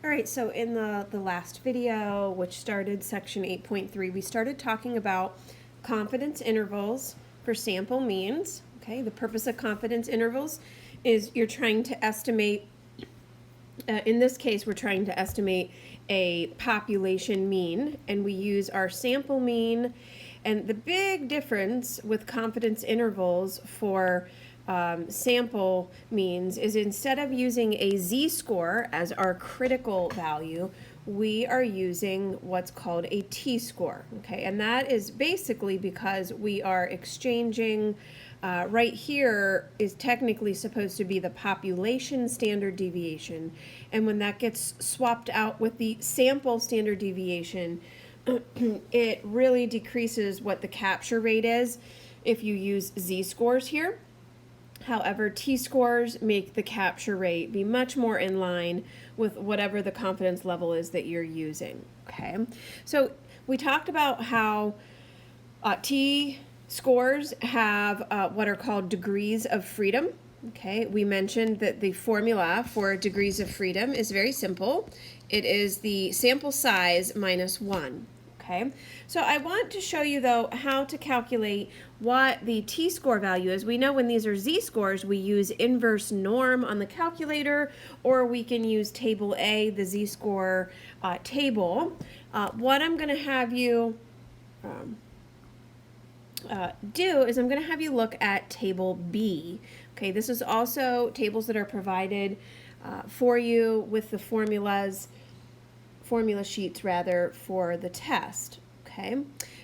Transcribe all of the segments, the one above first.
All right, so in the last video, which started section 8.3, we started talking about confidence intervals for sample means. Okay, the purpose of confidence intervals is you're trying to estimate, in this case, we're trying to estimate a population mean, and we use our sample mean. And the big difference with confidence intervals for sample means is instead of using a z-score as our critical value, we are using what's called a t-score, okay? And that is basically because we are exchanging, right here is technically supposed to be the population standard deviation, and when that gets swapped out with the sample standard deviation, it really decreases what the capture rate is if you use z-scores here. However, t-scores make the capture rate be much more in line with whatever the confidence level is that you're using, okay? So we talked about how t-scores have what are called degrees of freedom, okay? We mentioned that the formula for degrees of freedom is very simple. It is the sample size minus 1. Okay, so I want to show you though how to calculate what the t-score value is. We know when these are z-scores, we use inverse norm on the calculator, or we can use table A, the z-score table. What I'm going to have you do is I'm going to have you look at table B. Okay, this is also tables that are provided for you with the formula sheets rather for the test, okay?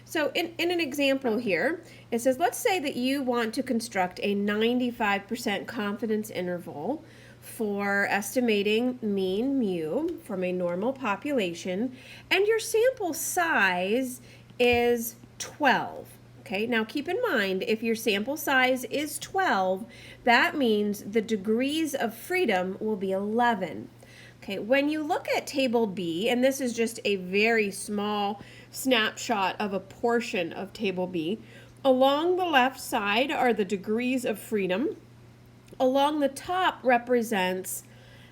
So in an example here, it says, let's say that you want to construct a 95% confidence interval for estimating mean mu from a normal population, and your sample size is 12. Okay, now keep in mind, if your sample size is 12, that means the degrees of freedom will be 11. Okay, when you look at table B, and this is just a very small snapshot of a portion of table B, along the left side are the degrees of freedom. Along the top represents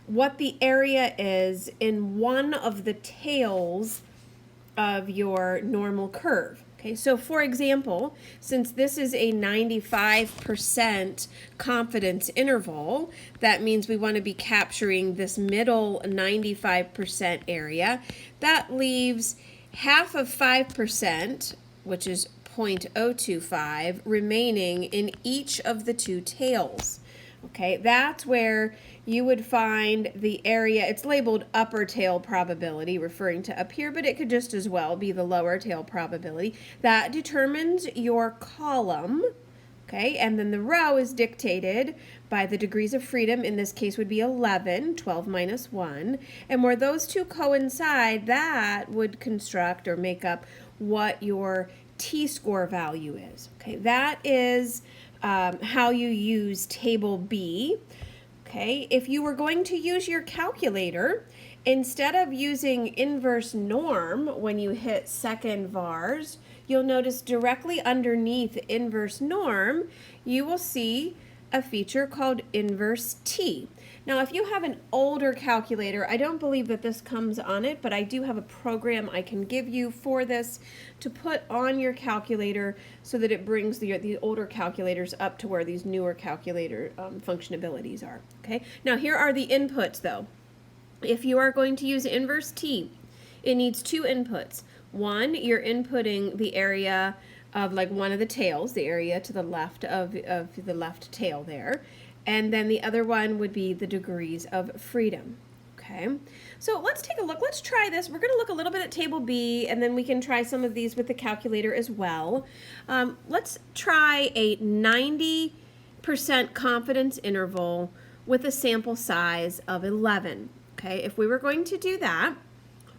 what the area is in one of the tails of your normal curve. Okay, so for example, since this is a 95% confidence interval, that means we want to be capturing this middle 95% area. That leaves half of 5%, which is 0.025, remaining in each of the two tails. Okay, that's where you would find the area. It's labeled upper tail probability, referring to up here, but it could just as well be the lower tail probability. That determines your column, okay, and then the row is dictated by the degrees of freedom. In this case would be 11, 12 minus 1, and where those two coincide, that would construct or make up what your t-score value is. Okay, that is how you use table B. Okay, if you were going to use your calculator, instead of using inverse norm when you hit second vars, you'll notice directly underneath inverse norm, you will see a feature called inverse T. Now, if you have an older calculator, I don't believe that this comes on it, but I do have a program I can give you for this to put on your calculator so that it brings the older calculators up to where these newer calculator functionalities are. Okay. Now, here are the inputs, though. If you are going to use inverse T, it needs two inputs. One, you're inputting the area of like one of the tails, the area to the left of the left tail there. And then the other one would be the degrees of freedom. Okay, so let's take a look. Let's try this. We're going to look a little bit at table B, and then we can try some of these with the calculator as well. Let's try a 90% confidence interval with a sample size of 11. Okay, if we were going to do that,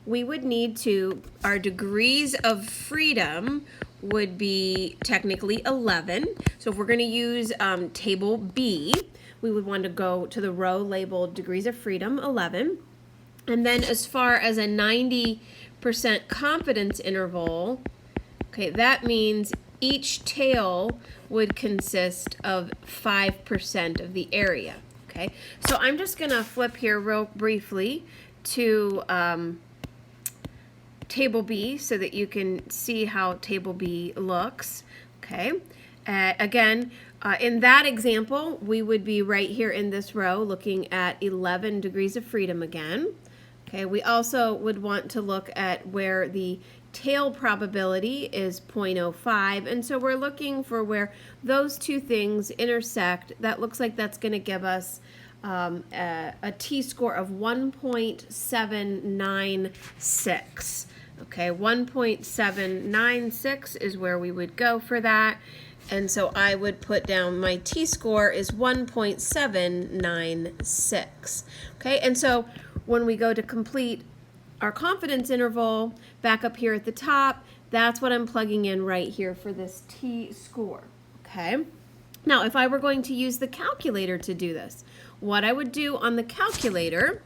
we would need to, our degrees of freedom would be technically 11. So if we're going to use table B, we would want to go to the row labeled degrees of freedom 11. And then as far as a 90% confidence interval, okay, that means each tail would consist of 5% of the area. Okay, so I'm just going to flip here real briefly to table B so that you can see how table B looks. Okay. Again, in that example, we would be right here in this row looking at 11 degrees of freedom again. Okay, we also would want to look at where the tail probability is 0.05, and so we're looking for where those two things intersect. That looks like that's going to give us a t-score of 1.796. Okay, 1.796 is where we would go for that. And so I would put down my t-score is 1.796. Okay, and so when we go to complete our confidence interval back up here at the top, that's what I'm plugging in right here for this t-score. Okay, now if I were going to use the calculator to do this, what I would do on the calculator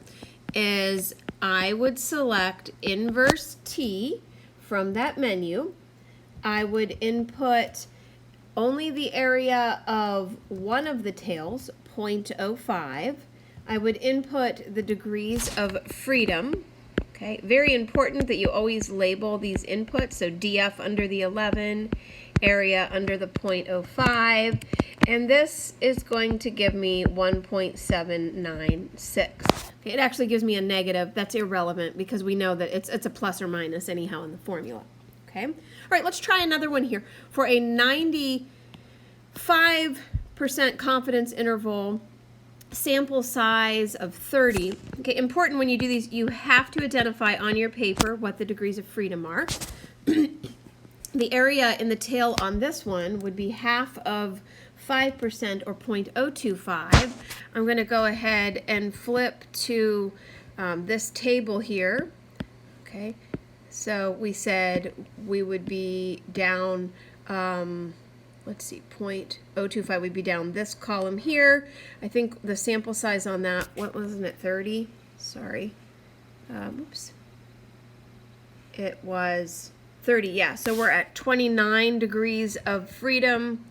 is I would select inverse t from that menu. I would input only the area of one of the tails, 0.05. I would input the degrees of freedom. Okay, very important that you always label these inputs. So DF under the 11, area under the 0.05, and this is going to give me 1.796. Okay, it actually gives me a negative. That's irrelevant because we know that it's a plus or minus anyhow in the formula. Okay, all right, let's try another one here. For a 95% confidence interval, sample size of 30. Okay, important when you do these, you have to identify on your paper what the degrees of freedom are. The area in the tail on this one would be half of 5% or 0.025. I'm going to go ahead and flip to this table here. Okay, so we said we would be down, let's see, 0.025, we'd be down this column here. I think the sample size on that, what wasn't it, 30? Sorry. Oops. It was 30, yeah. So we're at 29 degrees of freedom.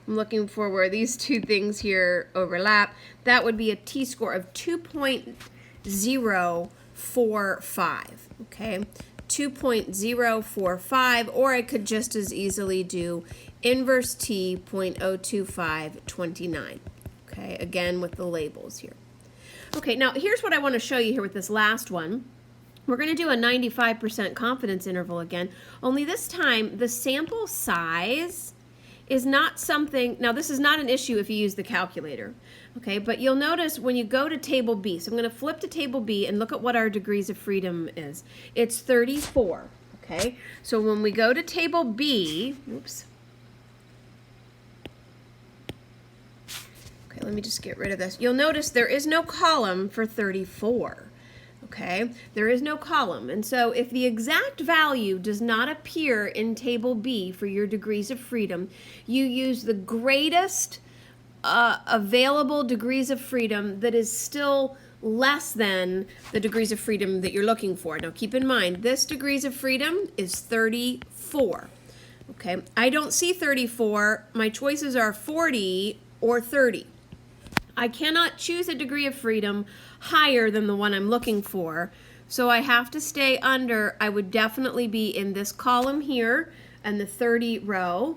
I'm looking for where these two things here overlap. That would be a t-score of 2.045, okay? 2.045, or I could just as easily do inverse t 0.02529. Okay, again with the labels here. Okay, now here's what I want to show you here with this last one. We're going to do a 95% confidence interval again, only this time the sample size is not something, now this is not an issue if you use the calculator, okay, but you'll notice when you go to table B, so I'm going to flip to table B and look at what our degrees of freedom is. It's 34, okay, so when we go to table B, oops, okay, let me just get rid of this. You'll notice there is no column for 34. Okay, there is no column, and so if the exact value does not appear in table B for your degrees of freedom, you use the greatest available degrees of freedom that is still less than the degrees of freedom that you're looking for. Now keep in mind, this degrees of freedom is 34. Okay, I don't see 34. My choices are 40 or 30. I cannot choose a degree of freedom higher than the one I'm looking for, so I have to stay under. I would definitely be in this column here and the 30 row,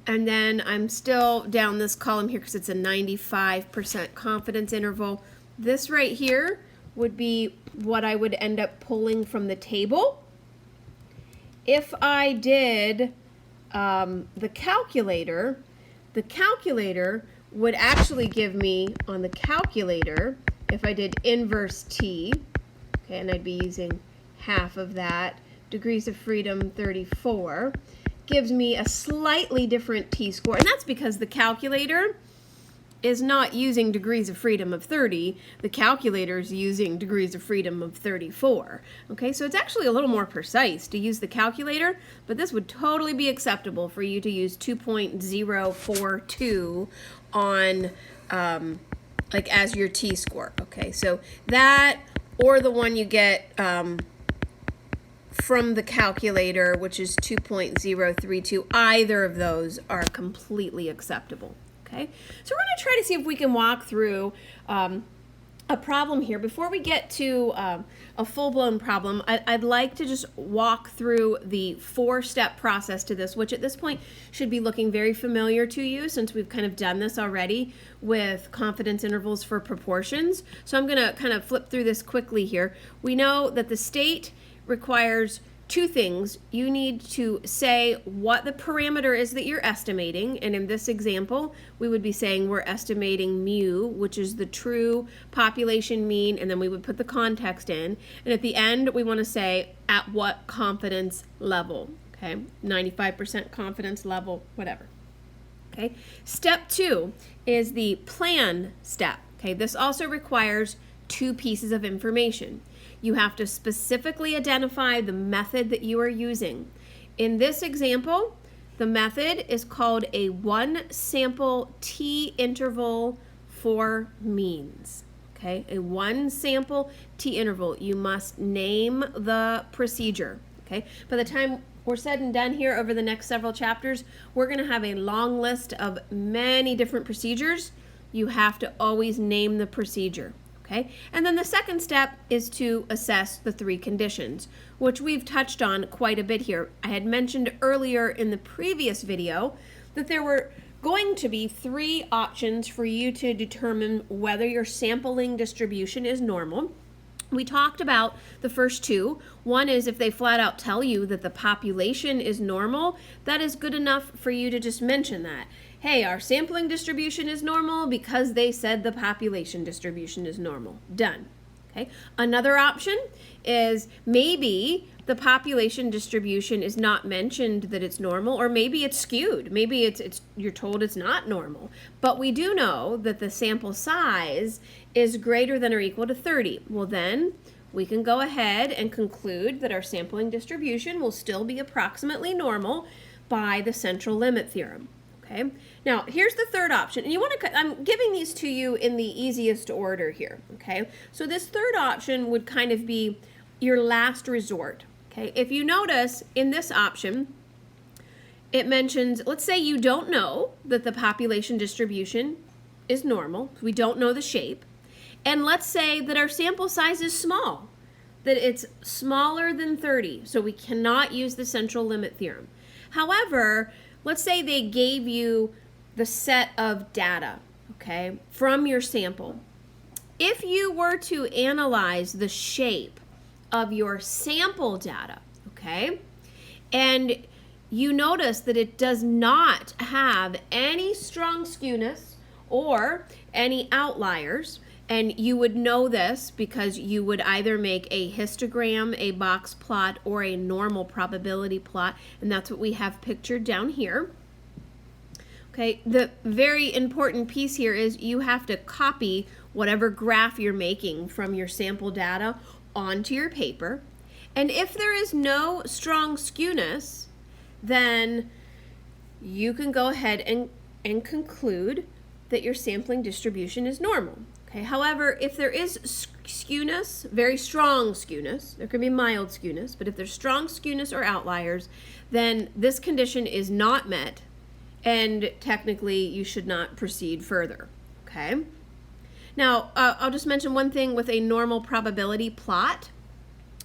and then I'm still down this column here because it's a 95% confidence interval. This right here would be what I would end up pulling from the table. If I did the calculator would actually give me on the calculator, if I did inverse t, okay, and I'd be using half of that, degrees of freedom 34, gives me a slightly different t-score, and that's because the calculator is not using degrees of freedom of 30, the calculator is using degrees of freedom of 34. Okay, so it's actually a little more precise to use the calculator, but this would totally be acceptable for you to use 2.042 on like as your t-score. Okay, so that or the one you get from the calculator, which is 2.032, either of those are completely acceptable. Okay, so we're going to try to see if we can walk through a problem here. Before we get to a full-blown problem, I'd like to just walk through the 4-step process to this, which at this point should be looking very familiar to you since we've kind of done this already with confidence intervals for proportions. So I'm going to kind of flip through this quickly here. We know that the state requires 2 things. You need to say what the parameter is that you're estimating, and in this example we would be saying we're estimating mu, which is the true population mean, and then we would put the context in, and at the end we want to say at what confidence level. Okay, 95% confidence level, whatever. Okay, step 2 is the plan step. Okay, this also requires 2 pieces of information. You have to specifically identify the method that you are using. In this example, the method is called a 1-sample t-interval for means. Okay, a 1-sample t-interval. You must name the procedure. Okay, by the time we're said and done here over the next several chapters, we're going to have a long list of many different procedures. You have to always name the procedure. Okay, and then the second step is to assess the 3 conditions, which we've touched on quite a bit here. I had mentioned earlier in the previous video that there were going to be 3 options for you to determine whether your sampling distribution is normal. We talked about the first 2. One is if they flat out tell you that the population is normal, that is good enough for you to just mention that. Hey, our sampling distribution is normal because they said the population distribution is normal. Done. Okay. Another option is maybe the population distribution is not mentioned that it's normal, or maybe it's skewed. Maybe it's you're told it's not normal. But we do know that the sample size is greater than or equal to 30. Well, then we can go ahead and conclude that our sampling distribution will still be approximately normal by the central limit theorem. Okay. Now, here's the third option, and you want to, I'm giving these to you in the easiest order here. Okay. So this third option would kind of be your last resort. Okay. If you notice in this option, it mentions, let's say you don't know that the population distribution is normal. We don't know the shape. And let's say that our sample size is small, that it's smaller than 30. So we cannot use the central limit theorem. However, let's say they gave you the set of data, okay, from your sample. If you were to analyze the shape of your sample data, okay, and you notice that it does not have any strong skewness or any outliers, and you would know this because you would either make a histogram, a box plot, or a normal probability plot, and that's what we have pictured down here. Okay, the very important piece here is you have to copy whatever graph you're making from your sample data onto your paper. And if there is no strong skewness, then you can go ahead and conclude that your sampling distribution is normal. Okay, however, if there is skewness, very strong skewness, there can be mild skewness, but if there's strong skewness or outliers, then this condition is not met, and technically you should not proceed further. Okay. Now, I'll just mention one thing with a normal probability plot.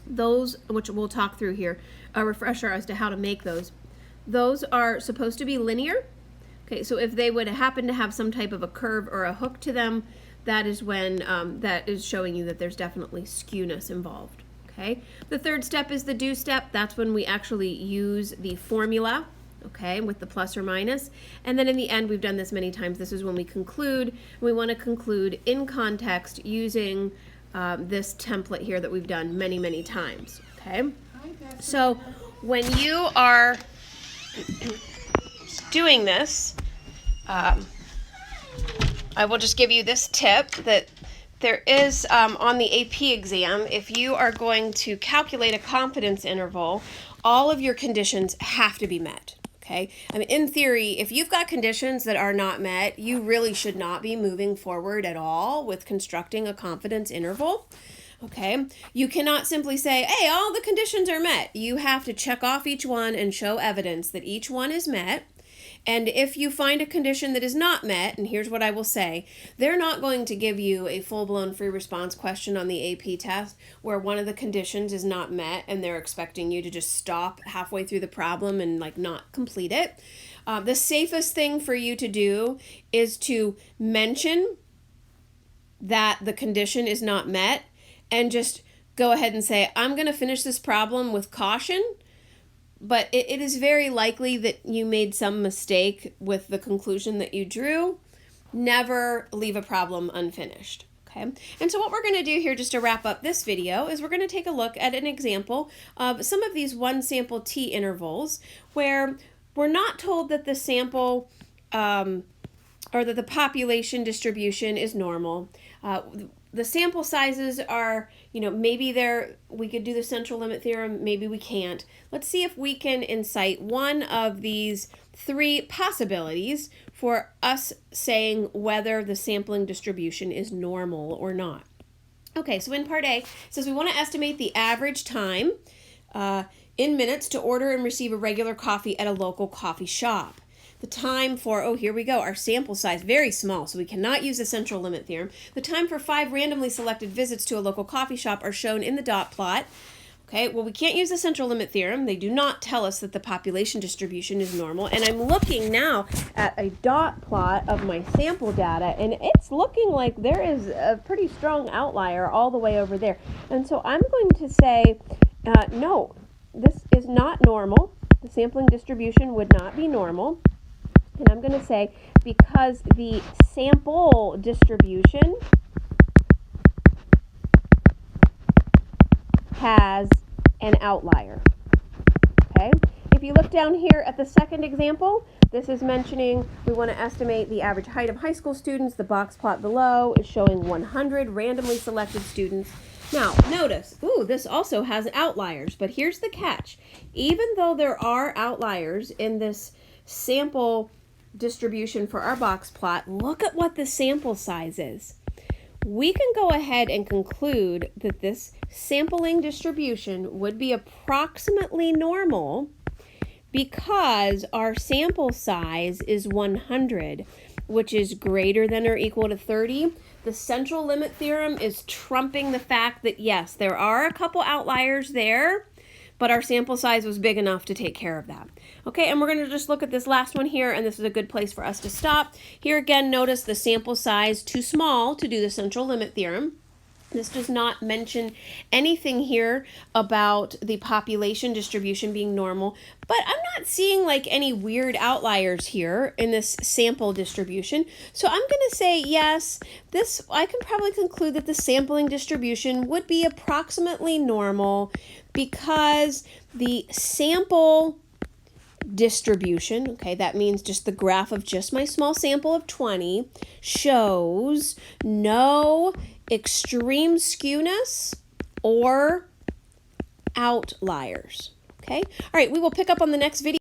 Those, which we'll talk through here, a refresher as to how to make those. Those are supposed to be linear. Okay, so if they would happen to have some type of a curve or a hook to them, that is when that is showing you that there's definitely skewness involved. Okay. The third step is the do step. That's when we actually use the formula, okay, with the plus or minus. And then in the end, we've done this many times. This is when we conclude. We want to conclude in context using this template here that we've done many, many times. Okay. So when you are doing this, I will just give you this tip that there is on the AP exam, if you are going to calculate a confidence interval, all of your conditions have to be met. Okay. I mean, in theory, if you've got conditions that are not met, you really should not be moving forward at all with constructing a confidence interval. Okay. You cannot simply say, hey, all the conditions are met. You have to check off each one and show evidence that each one is met. And if you find a condition that is not met, and here's what I will say, they're not going to give you a full-blown free response question on the AP test where one of the conditions is not met and they're expecting you to just stop halfway through the problem and like not complete it. The safest thing for you to do is to mention that the condition is not met and just go ahead and say, I'm going to finish this problem with caution, but it is very likely that you made some mistake with the conclusion that you drew. Never leave a problem unfinished. Okay. And so what we're going to do here just to wrap up this video is we're going to take a look at an example of some of these one sample t intervals where we're not told that the sample or that the population distribution is normal. The sample sizes are, maybe we could do the central limit theorem, maybe we can't. Let's see if we can incite one of these three possibilities for us saying whether the sampling distribution is normal or not. Okay, so in part A, it says we want to estimate the average time in minutes to order and receive a regular coffee at a local coffee shop. The time for, here we go, our sample size, very small, so we cannot use the central limit theorem. The time for 5 randomly selected visits to a local coffee shop are shown in the dot plot. Okay, well, we can't use the central limit theorem. They do not tell us that the population distribution is normal. And I'm looking now at a dot plot of my sample data, and it's looking like there is a pretty strong outlier all the way over there. And so I'm going to say, no, this is not normal. The sampling distribution would not be normal. And I'm going to say because the sample distribution has an outlier. Okay? If you look down here at the second example, this is mentioning we want to estimate the average height of high school students. The box plot below is showing 100 randomly selected students. Now, notice, this also has outliers, but here's the catch. Even though there are outliers in this sample distribution for our box plot, look at what the sample size is. We can go ahead and conclude that this sampling distribution would be approximately normal because our sample size is 100, which is greater than or equal to 30. The central limit theorem is trumping the fact that, yes, there are a couple outliers there, but our sample size was big enough to take care of that. Okay, and we're going to just look at this last one here, and this is a good place for us to stop. Here again, notice the sample size too small to do the central limit theorem. This does not mention anything here about the population distribution being normal, but I'm not seeing like any weird outliers here in this sample distribution. So I'm going to say yes, I can probably conclude that the sampling distribution would be approximately normal because the sample distribution, okay, that means just the graph of just my small sample of 20, shows no extreme skewness or outliers. Okay, all right, we will pick up on the next video.